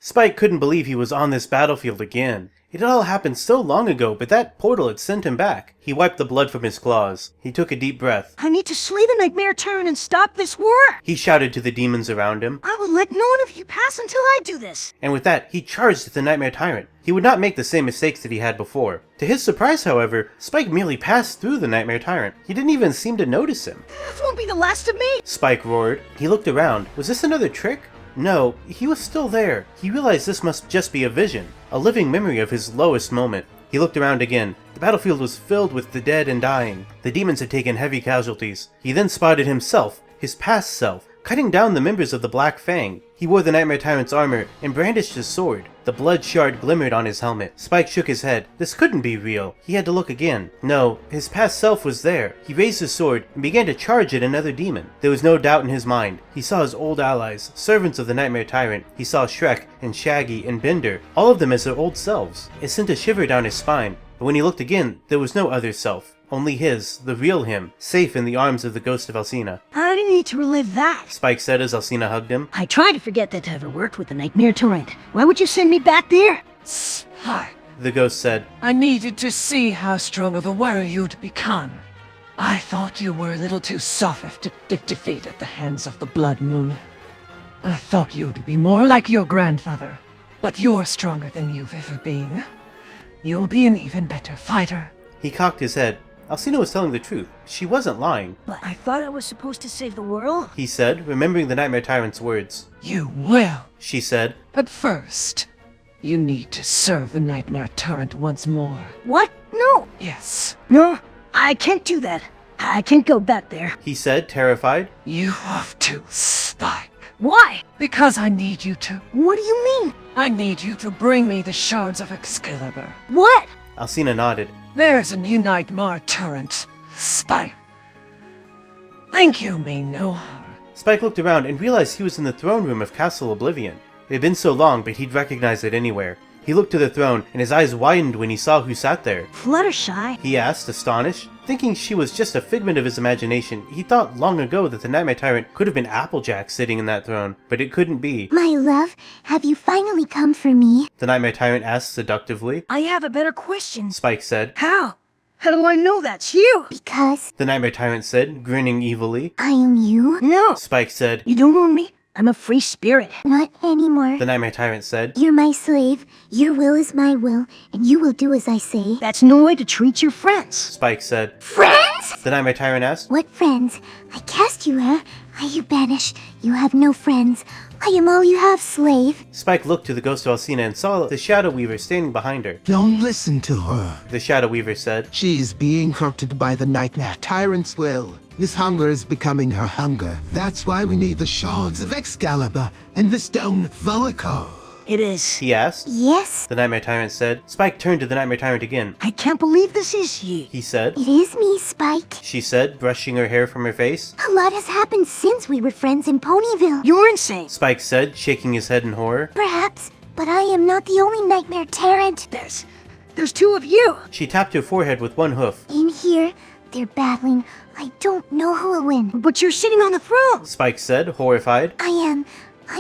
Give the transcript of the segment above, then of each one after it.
Spike couldn't believe he was on this battlefield again. It had all happened so long ago, but that portal had sent him back. He wiped the blood from his claws. He took a deep breath. I need to slay the Nightmare Tyrant and stop this war! He shouted to the demons around him. I will let none of you pass until I do this! And with that, he charged at the Nightmare Tyrant. He would not make the same mistakes that he had before. To his surprise, however, Spike merely passed through the Nightmare Tyrant. He didn't even seem to notice him. This won't be the last of me! Spike roared. He looked around. Was this another trick? No, he was still there. He realized this must just be a vision, a living memory of his lowest moment. He looked around again. The battlefield was filled with the dead and dying. The demons had taken heavy casualties. He then spotted himself, his past self, cutting down the members of the Black Fang. He wore the Nightmare Tyrant's armor and brandished his sword. The blood shard glimmered on his helmet. Spike shook his head. This couldn't be real. He had to look again. No, his past self was there. He raised his sword and began to charge at another demon. There was no doubt in his mind. He saw his old allies, servants of the Nightmare Tyrant. He saw Shrek and Shaggy and Bender, all of them as their old selves. It sent a shiver down his spine. But when he looked again, there was no other self. Only his, the real him, safe in the arms of the ghost of Alcina. I didn't need to relive that. Spike said as Alcina hugged him. I tried to forget that I ever worked with the Nightmare Tyrant. Why would you send me back there? Spike, The ghost said. I needed to see how strong of a warrior you'd become. I thought you were a little too soft to defeat at the hands of the Blood Moon. I thought you'd be more like your grandfather. But you're stronger than you've ever been. You'll be an even better fighter. He cocked his head. Alcina was telling the truth. She wasn't lying. But I thought I was supposed to save the world? He said, remembering the Nightmare Tyrant's words. You will. She said. But first, you need to serve the Nightmare Tyrant once more. What? No! Yes. No, I can't do that. I can't go back there. He said, terrified. You have to, Spike. Why? Because I need you to. What do you mean? I need you to bring me the shards of Excalibur. What? Alcina nodded. There's a new Nightmare Tyrant, Spike. Thank you mean no harm. Spike looked around and realized he was in the throne room of Castle Oblivion. It had been so long, but he'd recognize it anywhere. He looked to the throne, and his eyes widened when he saw who sat there. Fluttershy? He asked, astonished. Thinking she was just a figment of his imagination, he thought long ago that the Nightmare Tyrant could have been Applejack sitting in that throne, but it couldn't be. My love, have you finally come for me? The Nightmare Tyrant asked seductively. I have a better question. Spike said. How? How do I know that's you? Because The Nightmare Tyrant said, grinning evilly. I am you? No. Spike said. You don't own me. I'm a free spirit. Not anymore. The Nightmare Tyrant said. You're my slave, your will is my will, and you will do as I say. That's no way to treat your friends. Spike said. Friends? The Nightmare Tyrant asked. What friends? I cast you, huh? I you banish. You have no friends. I am all you have, slave. Spike looked to the ghost of Alcina and saw the Shadow Weaver standing behind her. Don't listen to her. The Shadow Weaver said. She's being corrupted by the Nightmare Tyrant's will. This hunger is becoming her hunger. That's why we need the shards of Excalibur and the stone Vullico. It is. He asked. Yes, The Nightmare Tyrant said. Spike turned to the Nightmare Tyrant again. I can't believe this is you. He said. it is me, Spike. She said, brushing her hair from her face. A lot has happened since we were friends in Ponyville. You're insane. Spike said, shaking his head in horror. Perhaps, but I am not the only Nightmare Tyrant. There's two of you. She tapped her forehead with one hoof. In here, they're battling. I don't know who will win. But you're sitting on the throne. Spike said, horrified. I'm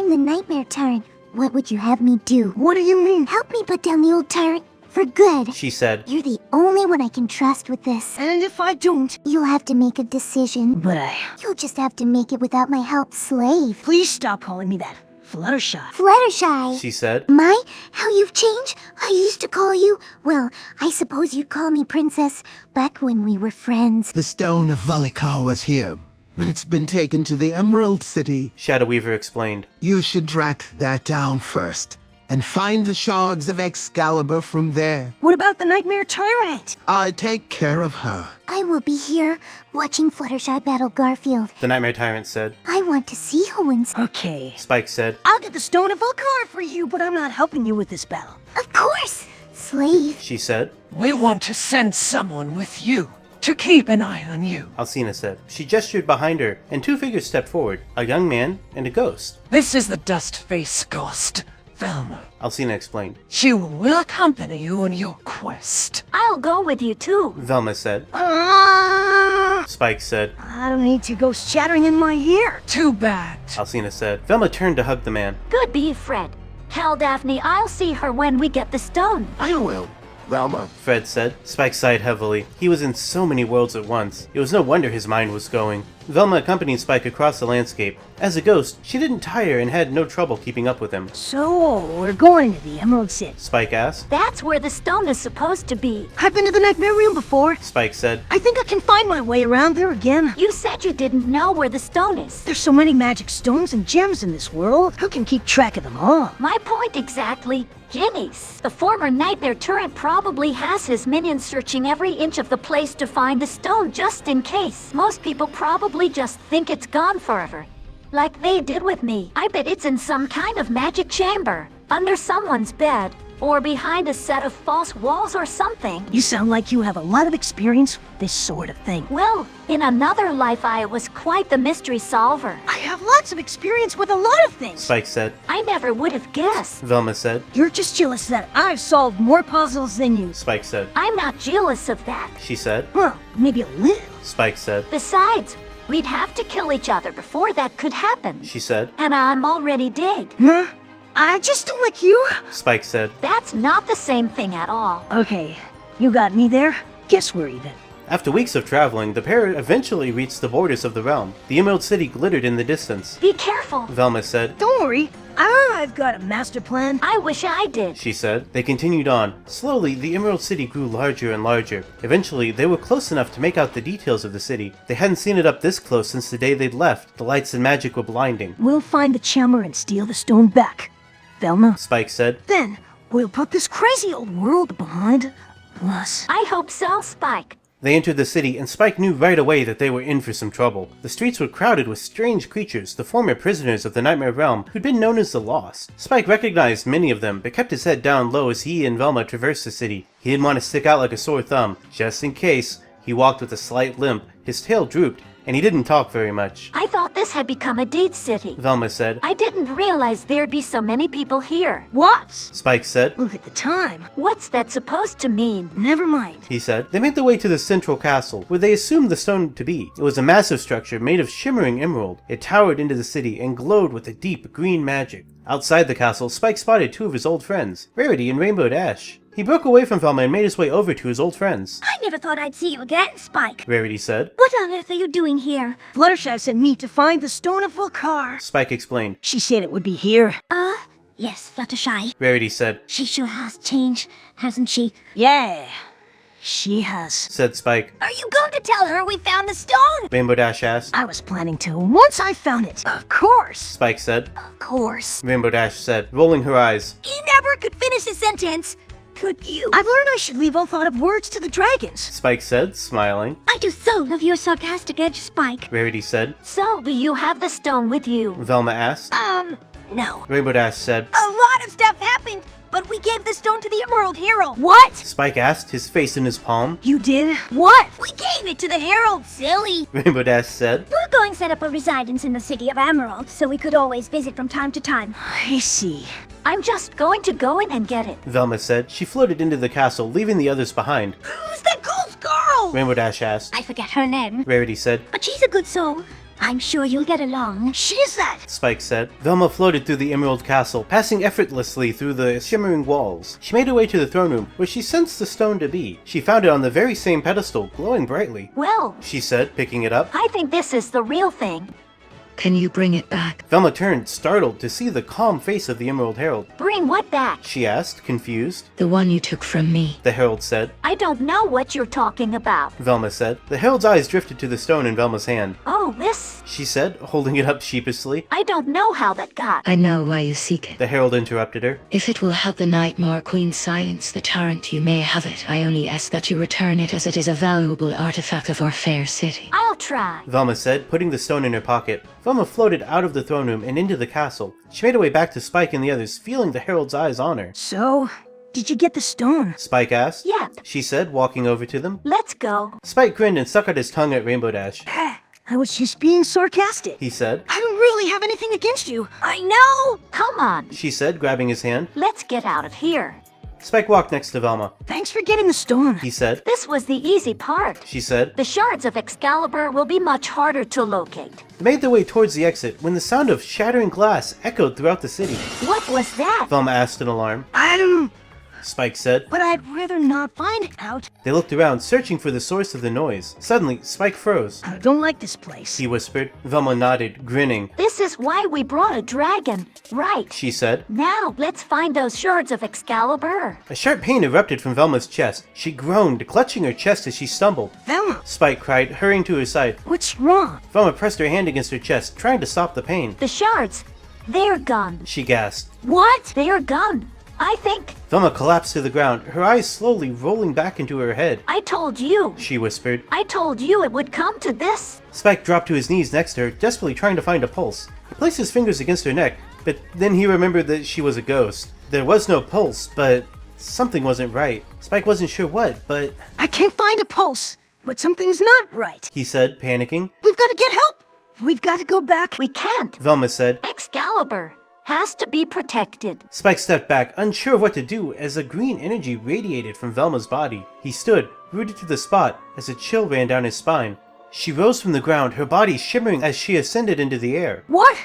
the Nightmare Tyrant. What would you have me do? What do you mean? Help me put down the old tyrant for good. She said. You're the only one I can trust with this. And if I don't? You'll have to make a decision. But You'll just have to make it without my help, slave. please stop calling me that. Fluttershy. Fluttershy. She said. My, how you've changed? I used to call you, well, I suppose you'd call me Princess, back when we were friends. The stone of Vullico was here, but it's been taken to the Emerald City. Shadow Weaver explained. You should track that down first, and find the shards of Excalibur from there. What about the Nightmare Tyrant? I'll take care of her. I will be here, watching Fluttershy battle Garfield. The Nightmare Tyrant said. I want to see who wins. Okay. Spike said. I'll get the Stone of Vulcar for you, but I'm not helping you with this battle. Of course, slave. She said. We want to send someone with you to keep an eye on you. Alcina said. She gestured behind her, and two figures stepped forward. A young man and a ghost. This is the Dust-Face Ghost, Velma. Alcina explained. She will accompany you on your quest. I'll go with you too. Velma said. I Spike said. don't need to ghost chattering in my ear. Too bad. Alcina said. Velma turned to hug the man. Good be Fred. Tell Daphne I'll see her when we get the stone. I will, Velma. Fred said. Spike sighed heavily. He was in so many worlds at once. It was no wonder his mind was going. Velma accompanied Spike across the landscape. As a ghost, she didn't tire and had no trouble keeping up with him. So, we're going to the Emerald City. Spike asked. That's where the stone is supposed to be. I've been to the Nightmare Realm before. Spike said. I think I can find my way around there again. You said you didn't know where the stone is. There's so many magic stones and gems in this world. Who can keep track of them all? My point exactly. Guineas. The former Nightmare Turret probably has his minions searching every inch of the place to find the stone just in case. Most people probably just think it's gone forever. Like they did with me. I bet it's in some kind of magic chamber, under someone's bed, or behind a set of false walls or something. You sound like you have a lot of experience with this sort of thing. Well, in another life I was quite the mystery solver. I have lots of experience with a lot of things. Spike said. I never would have guessed. Velma said. You're just jealous that I've solved more puzzles than you. Spike said. I'm not jealous of that. She said. Well, maybe a little. Spike said. Besides, we'd have to kill each other before that could happen. She said. And I'm already dead. Huh? I just don't like you. Spike said. That's not the same thing at all. Okay, you got me there. Guess we're even. After weeks of traveling, the pair eventually reached the borders of the realm. The Emerald City glittered in the distance. Be careful. Velma said. Don't worry, I've got a master plan. I wish I did. She said. They continued on. Slowly, the Emerald City grew larger and larger. Eventually, they were close enough to make out the details of the city. They hadn't seen it up this close since the day they'd left. The lights and magic were blinding. We'll find the chamber and steal the stone back. Velma. Spike said. Then, we'll put this crazy old world behind us. I hope so, Spike. They entered the city, and Spike knew right away that they were in for some trouble. The streets were crowded with strange creatures, the former prisoners of the Nightmare Realm, who'd been known as the Lost. Spike recognized many of them, but kept his head down low as he and Velma traversed the city. He didn't want to stick out like a sore thumb. Just in case, he walked with a slight limp, his tail drooped, and he didn't talk very much. I thought this had become a date city. Velma said. I didn't realize there'd be so many people here. What? Spike said. Look at the time. What's that supposed to mean? Never mind. He said. They made their way to the central castle, where they assumed the stone to be. It was a massive structure made of shimmering emerald. It towered into the city and glowed with a deep green magic. Outside the castle, Spike spotted two of his old friends, Rarity and Rainbow Dash. He broke away from Velma and made his way over to his old friends. I never thought I'd see you again, Spike. Rarity said. What on earth are you doing here? Fluttershy sent me to find the Stone of Volcar. Spike explained. She said it would be here. Yes, Fluttershy. Rarity said. She sure has changed, hasn't she? Yeah, she has. Said Spike. Are you going to tell her we found the stone? Rainbow Dash asked. I was planning to once I found it. Of course. Spike said. Of course. Rainbow Dash said, rolling her eyes. You never could finish a sentence. Could you? I've learned I should leave all thought of words to the dragons. Spike said, smiling. I do so love your sarcastic edge, Spike. Rarity said. So, do you have the stone with you? Velma asked. No. Rainbow Dash said. A lot of stuff happened, but we gave the stone to the Emerald Hero. What? Spike asked, his face in his palm. You did? What? We gave it to the Herald, silly. Rainbow Dash said. We're going to set up a residence in the city of Emerald, so we could always visit from time to time. I see. I'm just going to go in and get it. Velma said. She floated into the castle, leaving the others behind. Who's that ghost girl? Rainbow Dash asked. I forget her name, Rarity said. but she's a good soul. I'm sure you'll get along. She's that. Spike said. Velma floated through the Emerald Castle, passing effortlessly through the shimmering walls. She made her way to the throne room, where she sensed the stone to be. She found it on the very same pedestal, glowing brightly. Well, She said, picking it up. I think this is the real thing. Can you bring it back? Velma turned, startled, to see the calm face of the Emerald Herald. Bring what back? She asked, confused. The one you took from me. The Herald said. I don't know what you're talking about. Velma said. The Herald's eyes drifted to the stone in Velma's hand. Oh, this? She said, holding it up sheepishly. I don't know how that got. I know why you seek it. The Herald interrupted her. If it will help the Nightmare Queen silence the tyrant, you may have it. I only ask that you return it, as it is a valuable artifact of our fair city. I'll try. Velma said, putting the stone in her pocket. Velma floated out of the throne room and into the castle. She made her way back to Spike and the others, feeling the Herald's eyes on her. So, did you get the stone? Spike asked. Yep. She said, walking over to them. Let's go. Spike grinned and stuck out his tongue at Rainbow Dash. I was just being sarcastic. He said. I don't really have anything against you. I know. Come on. She said, grabbing his hand. Let's get out of here. Spike walked next to Velma. Thanks for getting the stone. He said. This was the easy part. She said. The shards of Excalibur will be much harder to locate. They made their way towards the exit when the sound of shattering glass echoed throughout the city. What was that? Velma asked in alarm. I don't know, Spike said. but I'd rather not find out. They looked around, searching for the source of the noise. Suddenly, Spike froze. I don't like this place. He whispered. Velma nodded, grinning. This is why we brought a dragon. Right. She said. Now, let's find those shards of Excalibur. A sharp pain erupted from Velma's chest. She groaned, clutching her chest as she stumbled. Velma, Spike cried, hurrying to her side. what's wrong? Velma pressed her hand against her chest, trying to stop the pain. The shards, they're gone. She gasped. What? They're gone. I think. Velma collapsed to the ground, her eyes slowly rolling back into her head. I told you. She whispered. I told you it would come to this. Spike dropped to his knees next to her, desperately trying to find a pulse. He placed his fingers against her neck, but then he remembered that she was a ghost. There was no pulse, but something wasn't right. Spike wasn't sure what, but I can't find a pulse, but something's not right. he said, panicking. We've got to get help. We've got to go back. We can't. Velma said. Excalibur has to be protected. Spike stepped back, unsure of what to do, as a green energy radiated from Velma's body. He stood, rooted to the spot, as a chill ran down his spine. She rose from the ground, her body shimmering as she ascended into the air. What?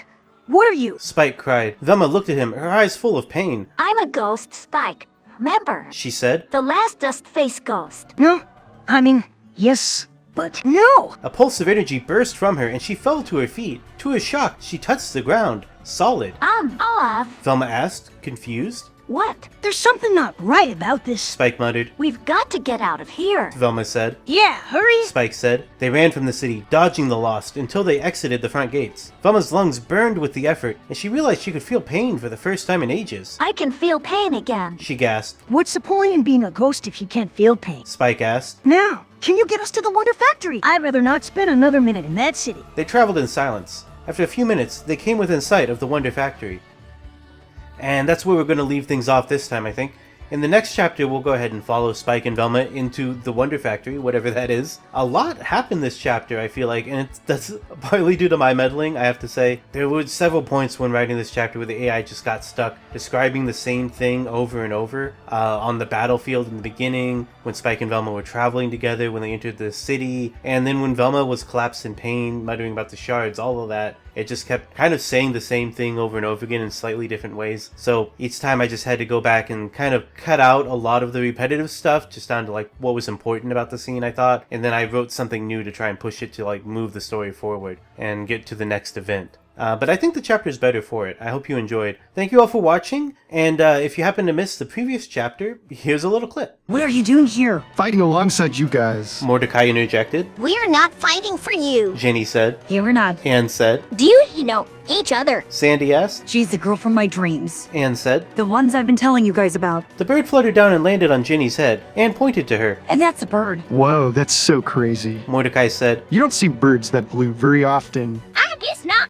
What are you? Spike cried. Velma looked at him, her eyes full of pain. I'm a ghost, Spike. Remember? She said. The last Dust-Face ghost. No, I mean, yes, but no. A pulse of energy burst from her, and she fell to her feet. To her shock, she touched the ground. Solid. Olaf. Velma asked, confused. What? There's something not right about this. Spike muttered. We've got to get out of here. Velma said. Yeah, hurry. Spike said. They ran from the city, dodging the Lost, until they exited the front gates. Velma's lungs burned with the effort, and she realized she could feel pain for the first time in ages. I can feel pain again. She gasped. What's the point in being a ghost if you can't feel pain? Spike asked. Now, can you get us to the Wonder Factory? I'd rather not spend another minute in that city. They traveled in silence. After a few minutes, they came within sight of the Wonder Factory. And that's where we're going to leave things off this time, I think. In the next chapter, we'll go ahead and follow Spike and Velma into the Wonder Factory, whatever that is. A lot happened this chapter, I feel like, and that's partly due to my meddling, I have to say. There were several points when writing this chapter where the AI just got stuck describing the same thing over and over. On the battlefield in the beginning, when Spike and Velma were traveling together, when they entered the city, and then when Velma was collapsed in pain, muttering about the shards, all of that. It just kept kind of saying the same thing over and over again in slightly different ways. So each time I just had to go back and kind of cut out a lot of the repetitive stuff, just down to like what was important about the scene, I thought. And then I wrote something new to try and push it to like move the story forward and get to the next event. But I think the chapter is better for it. I hope you enjoyed. Thank you all for watching, and if you happen to miss the previous chapter, here's a little clip. What are you doing here? Fighting alongside you guys. Mordecai interjected. We're not fighting for you. Jenny said. Yeah, we're not. Anne said. Do you know each other? Sandy asked. She's the girl from my dreams. Anne said. The ones I've been telling you guys about. The bird fluttered down and landed on Jenny's head. Anne pointed to her. And that's a bird. Whoa, that's so crazy. Mordecai said. You don't see birds that blue very often.